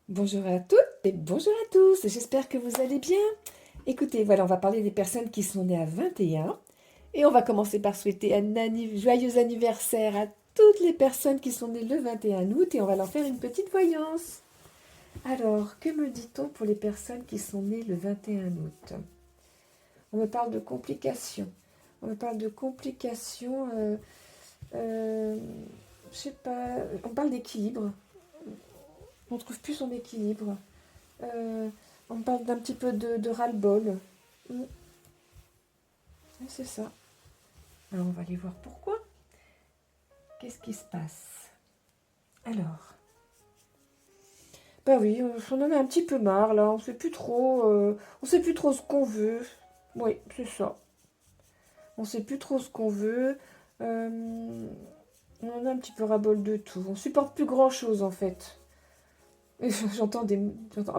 Bonjour à toutes et bonjour à tous, j'espère que vous allez bien. Écoutez, voilà, on va parler des personnes qui sont nées à 21 et on va commencer par souhaiter un joyeux anniversaire à toutes les personnes qui sont nées le 21 août et on va leur faire une petite voyance. Alors, que me dit-on pour les personnes qui sont nées le 21 août? On me parle de complications. On me parle de complications, euh, je sais pas, on parle d'équilibre. On ne trouve plus son équilibre. Euh, on parle d'un petit peu de ras-le-bol. Oui, c'est ça. Alors, on va aller voir pourquoi. Qu'est-ce qui se passe? Alors, bah oui, on en a un petit peu marre là. On sait plus trop ce qu'on veut. Oui, c'est ça. On sait plus trop ce qu'on veut. On en a un petit peu ras-bol de tout. On supporte plus grand-chose en fait. Et j'entends,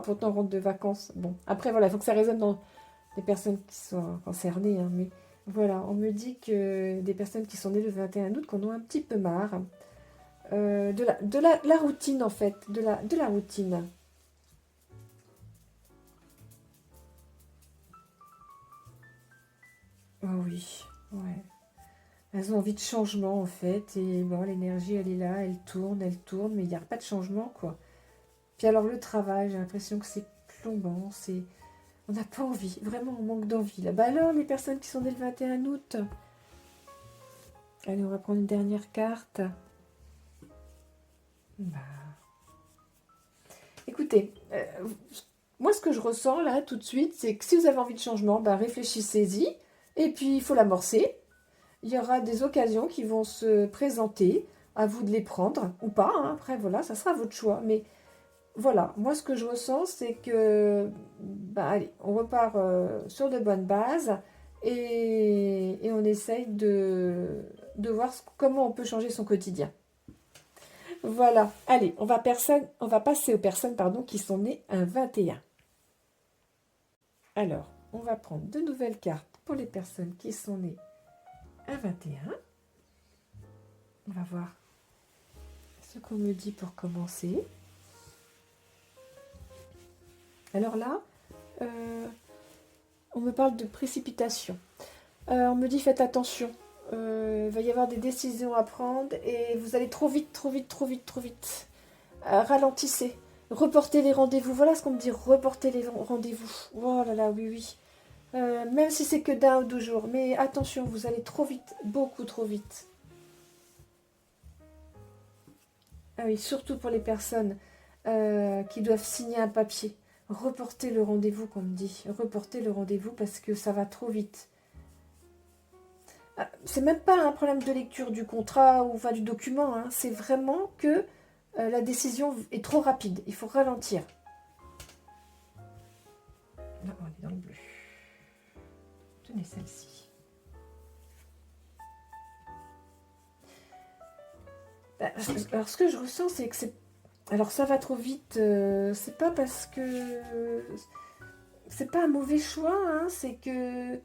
pourtant on rentre de vacances. Bon, après voilà, il faut que ça résonne dans les personnes qui sont concernées, hein, mais voilà, on me dit que des personnes qui sont nées le 21 août qu'on a un petit peu marre de la routine en fait, de la routine. Oh oui, ouais. Elles ont envie de changement en fait, et bon, l'énergie elle est là, elle tourne, mais il n'y a pas de changement quoi. Puis alors le travail, j'ai l'impression que c'est plombant, on n'a pas envie, vraiment on manque d'envie là. Bah alors les personnes qui sont nées le 21 août, allez on va prendre une dernière carte. Bah, écoutez, moi ce que je ressens là tout de suite, c'est que si vous avez envie de changement, bah, réfléchissez-y, et puis il faut l'amorcer. Il y aura des occasions qui vont se présenter, à vous de les prendre, ou pas, hein. Après voilà, ça sera votre choix. Mais voilà, moi ce que je ressens, c'est que, bah, allez, on repart sur de bonnes bases, et on essaye de voir comment on peut changer son quotidien. Voilà, allez, on va passer aux personnes pardon, qui sont nées un 21. Alors, on va prendre de nouvelles cartes pour les personnes qui sont nées un 21. On va voir ce qu'on me dit pour commencer. Alors là, on me parle de précipitation. On me dit faites attention. Il va y avoir des décisions à prendre et vous allez trop vite, trop vite, trop vite, trop vite. Ralentissez. Reportez les rendez-vous. Voilà ce qu'on me dit. Reportez les rendez-vous. Oh là là, oui, oui. Même si c'est que d'un ou deux jours. Mais attention, vous allez trop vite, beaucoup trop vite. Ah oui, surtout pour les personnes qui doivent signer un papier. Reportez le rendez-vous, comme dit. Reportez le rendez-vous parce que ça va trop vite. Ah, c'est même pas un problème de lecture du contrat ou enfin, du document. Hein. C'est vraiment que la décision est trop rapide. Il faut ralentir. Là, on est dans le bleu. Tenez celle-ci. Alors, ce que je ressens, c'est que c'est. Alors, ça va trop vite. C'est pas parce que. C'est pas un mauvais choix, hein, c'est que.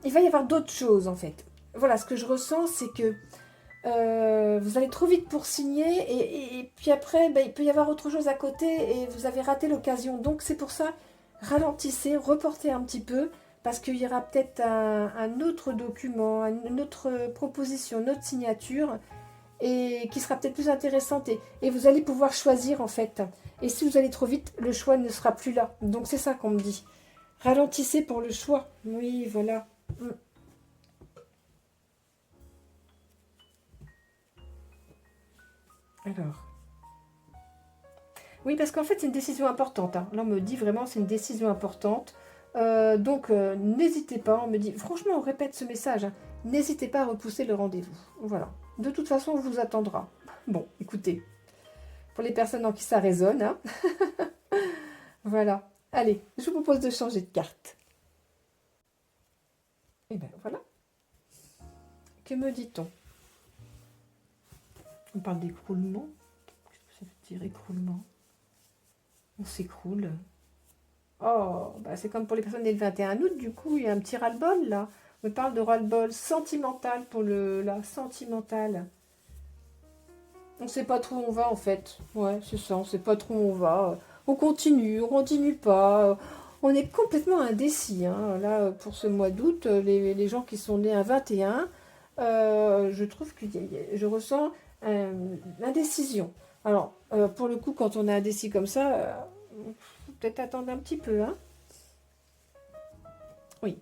Il va y avoir d'autres choses, en fait. Voilà, ce que je ressens, c'est que vous allez trop vite pour signer, et puis après, ben, il peut y avoir autre chose à côté, et vous avez raté l'occasion. Donc, c'est pour ça, ralentissez, reportez un petit peu, parce qu'il y aura peut-être un autre document, une autre proposition, une autre signature, et qui sera peut-être plus intéressante et vous allez pouvoir choisir en fait. Et si vous allez trop vite, le choix ne sera plus là. Donc c'est ça qu'on me dit. Ralentissez pour le choix. Oui, voilà. Alors. Oui, parce qu'en fait c'est une décision importante. Hein. Là on me dit vraiment c'est une décision importante. Donc n'hésitez pas, on me dit, franchement on répète ce message, hein. N'hésitez pas à repousser le rendez-vous. Voilà. De toute façon on vous attendra. Bon, écoutez, pour les personnes en qui ça résonne, hein. Voilà. Allez, je vous propose de changer de carte. Et bien voilà. Que me dit-on? On parle d'écroulement. Qu'est-ce que ça veut dire écroulement? On s'écroule. Oh, bah c'est comme pour les personnes nées le 21 août, du coup, il y a un petit ras-le-bol là. On me parle de ras-le-bol sentimental pour le là, sentimental. On ne sait pas trop où on va en fait. Ouais, c'est ça, on ne sait pas trop où on va. On continue pas. On est complètement indécis. Hein. Là, pour ce mois d'août, les gens qui sont nés à 21, je trouve que je ressens l'indécision. Alors, pour le coup, quand on est indécis comme ça, faut peut-être attendre un petit peu. Hein. Oui.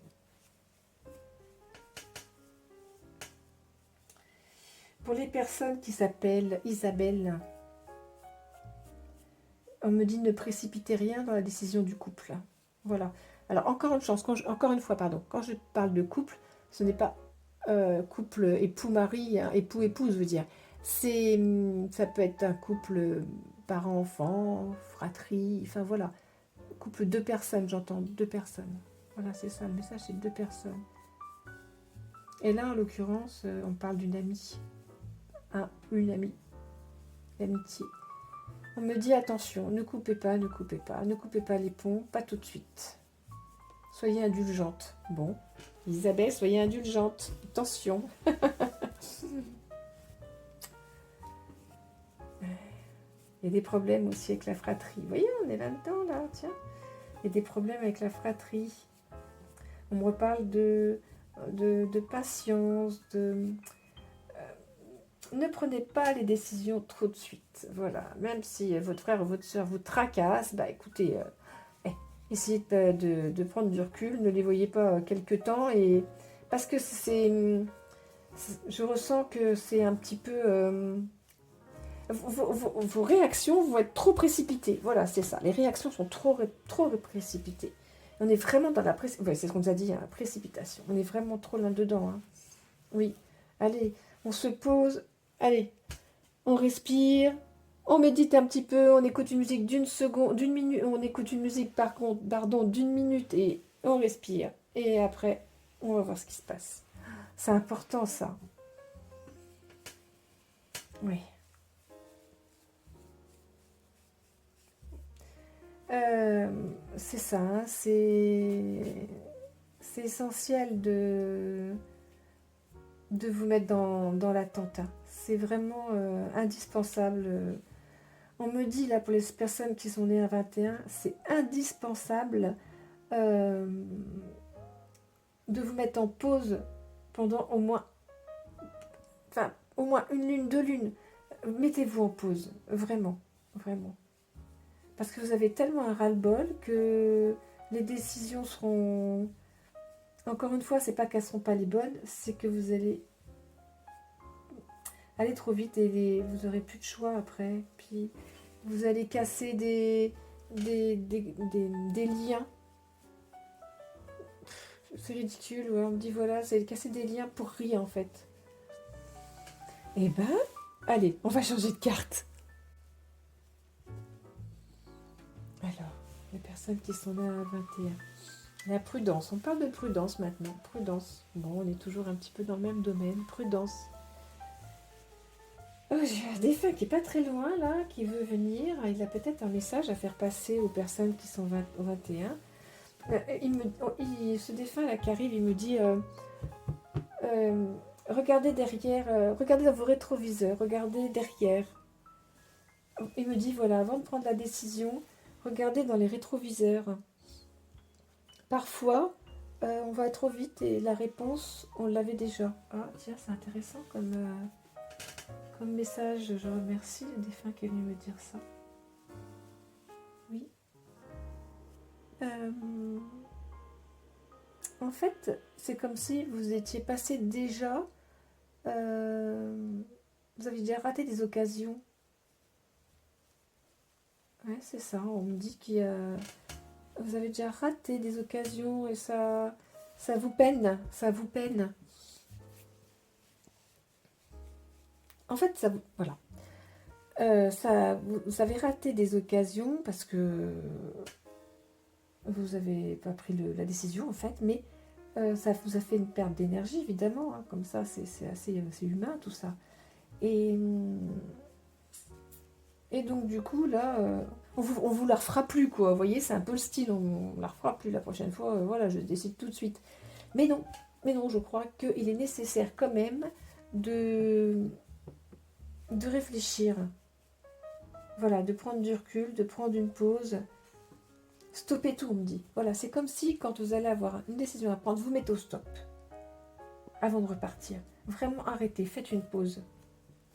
Pour les personnes qui s'appellent Isabelle, on me dit ne précipitez rien dans la décision du couple. Voilà. Alors, encore une chance, encore une fois, pardon, quand je parle de couple, ce n'est pas couple époux-mari, hein, époux-épouse, je veux dire. Ça peut être un couple parent-enfant, fratrie, enfin voilà. Couple deux personnes, j'entends deux personnes. Voilà, c'est ça, le message, c'est deux personnes. Et là, en l'occurrence, on parle d'une amie. Une amie. L'amitié. On me dit attention, ne coupez pas, ne coupez pas, ne coupez pas les ponts, pas tout de suite. Soyez indulgente. Bon, Isabelle, soyez indulgente. Attention. Il y a des problèmes aussi avec la fratrie. Vous voyez, on est là-dedans, là, tiens. Il y a des problèmes avec la fratrie. On me reparle de patience, ne prenez pas les décisions trop de suite. Voilà. Même si votre frère ou votre soeur vous tracasse, bah écoutez, essayez de prendre du recul, ne les voyez pas quelque temps. Parce que je ressens que c'est un petit peu... vos réactions vont être trop précipitées. Voilà, c'est ça. Les réactions sont trop précipitées. On est vraiment dans la précipitation. C'est ce qu'on nous a dit, hein, la précipitation. On est vraiment trop là-dedans. Hein. Oui. Allez, on se pose. Allez, on respire. On médite un petit peu. On écoute une musique d'une minute. On écoute une musique, d'une minute et on respire. Et après, on va voir ce qui se passe. C'est important, ça. Oui. C'est ça, hein, c'est essentiel de vous mettre dans l'attente. Hein. C'est vraiment indispensable. On me dit, là, pour les personnes qui sont nées à 21, c'est indispensable de vous mettre en pause pendant au moins une lune, 2 lunes. Mettez-vous en pause, vraiment, vraiment. Parce que vous avez tellement un ras-le-bol que les décisions seront... Encore une fois, c'est pas qu'elles ne seront pas les bonnes, c'est que vous allez aller trop vite et vous aurez plus de choix après. Puis vous allez casser des liens. C'est ridicule, ouais, on me dit voilà, c'est casser des liens pour rien en fait. Eh ben, allez, on va changer de carte. Alors, les personnes qui sont là à 21. La prudence, on parle de prudence maintenant. Prudence. Bon, on est toujours un petit peu dans le même domaine. Prudence. Oh, j'ai un défunt qui est pas très loin là, qui veut venir. Il a peut-être un message à faire passer aux personnes qui sont au 21. Ce défunt là qui arrive, il me dit regardez derrière, regardez dans vos rétroviseurs, regardez derrière. Il me dit voilà, avant de prendre la décision, regardez dans les rétroviseurs. Parfois, on va trop vite et la réponse, on l'avait déjà. Ah, tiens, c'est intéressant comme message. Je remercie le défunt qui est venu me dire ça. Oui. En fait, c'est comme si vous étiez passé déjà... vous avez déjà raté des occasions. Ouais, c'est ça. On me dit qu'il y a... Vous avez déjà raté des occasions et ça vous peine. Ça vous peine. En fait, ça... Voilà. Vous avez raté des occasions parce que vous n'avez pas pris la décision, en fait, mais ça vous a fait une perte d'énergie, évidemment. Hein, comme ça, c'est assez humain, tout ça. Et donc, du coup, là, on vous la refera plus, quoi. Vous voyez, c'est un peu le style, on la refera plus la prochaine fois. Voilà, je décide tout de suite. Mais non, je crois qu'il est nécessaire quand même de de réfléchir. Voilà, de prendre du recul, de prendre une pause. Stopper tout, on me dit. Voilà, c'est comme si quand vous allez avoir une décision à prendre, vous mettez au stop avant de repartir. Vraiment arrêtez, faites une pause.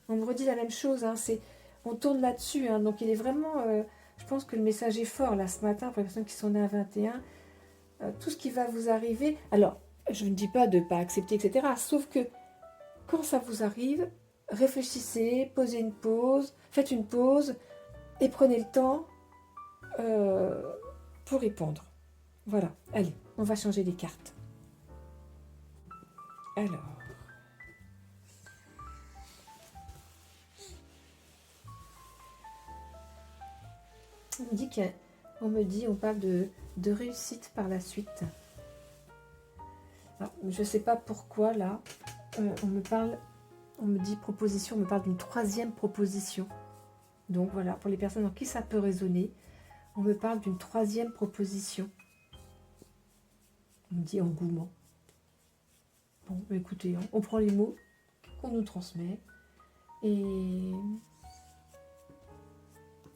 On me redit la même chose, hein, on tourne là-dessus, hein, donc il est vraiment... je pense que le message est fort là ce matin pour les personnes qui sont nées à 21. Tout ce qui va vous arriver... Alors, je ne dis pas de ne pas accepter, etc. Sauf que quand ça vous arrive, réfléchissez, posez une pause, faites une pause et prenez le temps pour répondre. Voilà, allez, on va changer les cartes. Alors... on parle de réussite par la suite. Alors, je ne sais pas pourquoi là, on me dit proposition, on me parle d'une troisième proposition. Donc voilà, pour les personnes en qui ça peut résonner, on me parle d'une troisième proposition. On me dit engouement. Bon, écoutez, on prend les mots qu'on nous transmet et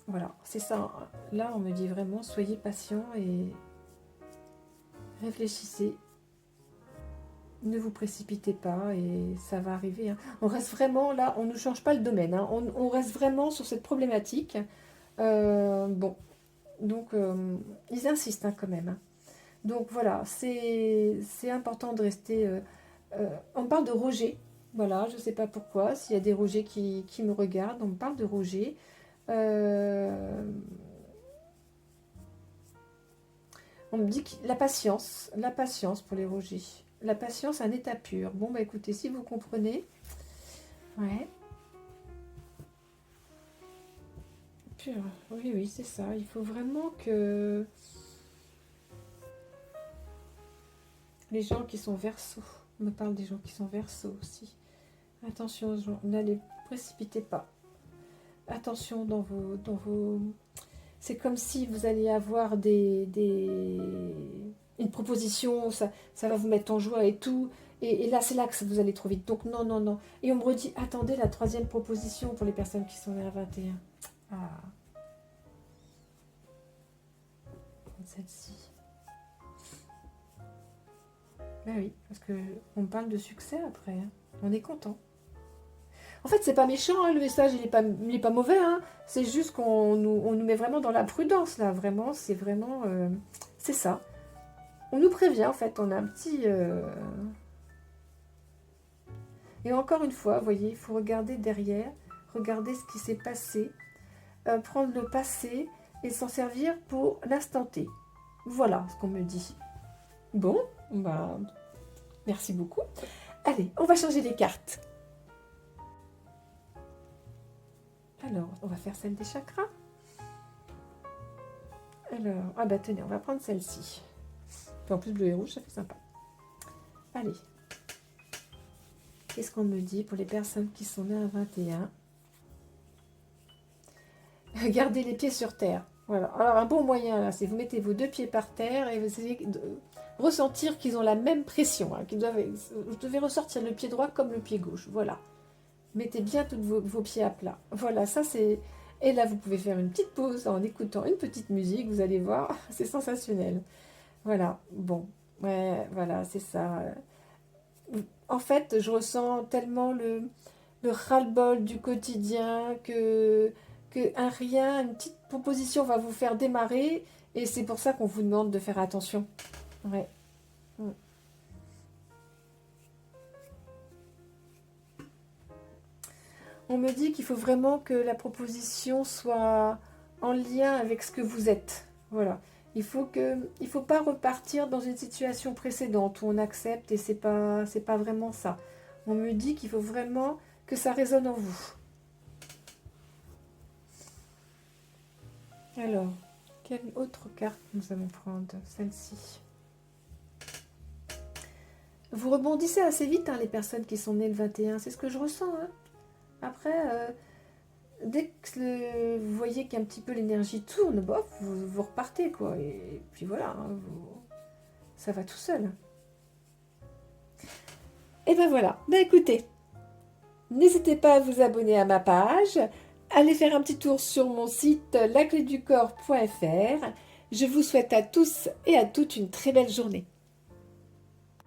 voilà, c'est ça. Là, on me dit vraiment, soyez patient et réfléchissez. Ne vous précipitez pas et ça va arriver. Hein. On reste vraiment là, on ne change pas le domaine. Hein. On reste vraiment sur cette problématique. Bon, donc ils insistent hein, quand même. Hein. Donc voilà, c'est important de rester... on parle de rejet. Voilà, je ne sais pas pourquoi. S'il y a des rejets qui me regardent, on me parle de rejet. On me dit que la patience pour les rejets. La patience, un état pur. Bon, bah écoutez, si vous comprenez, ouais. Pur, oui, oui, c'est ça. Il faut vraiment que les gens qui sont verseaux, on me parle des gens qui sont verseaux aussi. Attention aux gens, ne les précipitez pas. Attention dans vos... C'est comme si vous alliez avoir une proposition, ça va vous mettre en joie et tout. Et là, c'est là que vous allez trop vite. Donc non, non, non. Et on me redit, attendez la troisième proposition pour les personnes qui sont nées à 21. Ah. Celle-ci. Ben oui, parce qu'on parle de succès après. Hein. On est content. En fait, c'est pas méchant, hein, le message, il est pas mauvais. Hein. C'est juste on nous met vraiment dans la prudence, là. Vraiment, c'est vraiment... c'est ça. On nous prévient, en fait. On a un petit... Et encore une fois, vous voyez, il faut regarder derrière, regarder ce qui s'est passé, prendre le passé et s'en servir pour l'instant T. Voilà ce qu'on me dit. Bon, bah, merci beaucoup. Allez, on va changer les cartes. Alors, on va faire celle des chakras. Alors, ah bah tenez, on va prendre celle-ci. En plus, bleu et rouge, ça fait sympa. Allez. Qu'est-ce qu'on me dit pour les personnes qui sont nées à 21? Gardez les pieds sur terre. Voilà. Alors, un bon moyen, là, c'est vous mettez vos deux pieds par terre et vous essayez de ressentir qu'ils ont la même pression. Hein, vous devez ressortir le pied droit comme le pied gauche. Voilà. Mettez bien tous vos pieds à plat. Voilà, ça c'est... Et là, vous pouvez faire une petite pause en écoutant une petite musique. Vous allez voir, c'est sensationnel. Voilà, bon. Ouais, voilà, c'est ça. En fait, je ressens tellement le ras-le-bol du quotidien que un rien, une petite proposition va vous faire démarrer. Et c'est pour ça qu'on vous demande de faire attention. Ouais. On me dit qu'il faut vraiment que la proposition soit en lien avec ce que vous êtes. Voilà. Il faut pas repartir dans une situation précédente où on accepte et c'est pas vraiment ça. On me dit qu'il faut vraiment que ça résonne en vous. Alors, quelle autre carte nous allons prendre? Celle-ci. Vous rebondissez assez vite, hein, les personnes qui sont nées le 21. C'est ce que je ressens. Hein. Après, dès que vous voyez qu'un petit peu l'énergie tourne, bof, vous repartez, quoi. Et puis voilà, hein, ça va tout seul. Et ben voilà. Ben écoutez, N'hésitez pas à vous abonner à ma page, allez faire un petit tour sur mon site lacléducorps.fr. Je vous souhaite à tous et à toutes une très belle journée.